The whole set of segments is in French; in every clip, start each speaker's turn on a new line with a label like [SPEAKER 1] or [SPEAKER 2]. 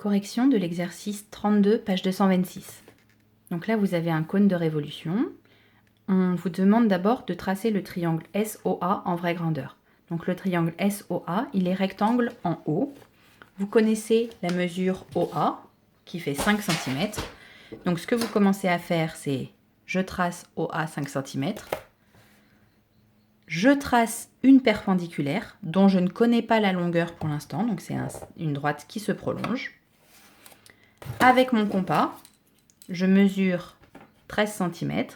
[SPEAKER 1] Correction de l'exercice 32, page 226. Donc là, vous avez un cône de révolution. On vous demande d'abord de tracer le triangle SOA en vraie grandeur. Donc le triangle SOA, il est rectangle en haut. Vous connaissez la mesure OA, qui fait 5 cm. Donc ce que vous commencez à faire, c'est je trace OA 5 cm. Je trace une perpendiculaire, dont je ne connais pas la longueur pour l'instant. Donc c'est une droite qui se prolonge. Avec mon compas, je mesure 13 cm,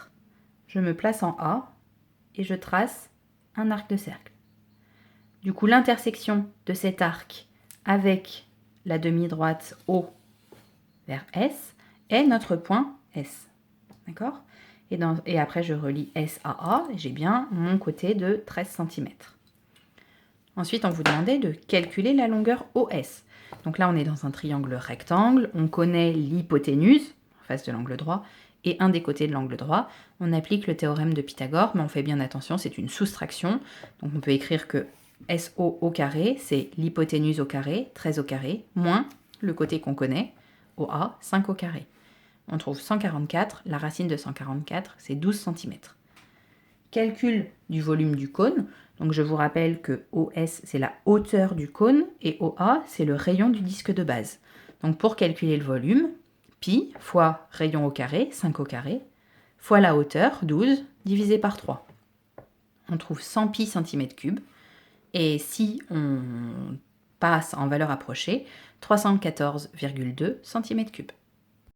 [SPEAKER 1] je me place en A et je trace un arc de cercle. Du coup, l'intersection de cet arc avec la demi-droite O vers S est notre point S. D'accord ? Et après, je relie S à A et j'ai bien mon côté de 13 cm. Ensuite, on vous demandait de calculer la longueur OS. Donc là, on est dans un triangle rectangle. On connaît l'hypoténuse, en face de l'angle droit, et un des côtés de l'angle droit. On applique le théorème de Pythagore, mais on fait bien attention, c'est une soustraction. Donc on peut écrire que SO au carré, c'est l'hypoténuse au carré, 13 au carré, moins le côté qu'on connaît, OA, 5 au carré. On trouve 144, la racine de 144, c'est 12 cm. Calcul du volume du cône. Donc je vous rappelle que OS, c'est la hauteur du cône et OA, c'est le rayon du disque de base. Donc pour calculer le volume, pi fois rayon au carré, 5 au carré, fois la hauteur, 12, divisé par 3. On trouve 100 pi cm3. Et si on passe en valeur approchée, 314,2 cm3.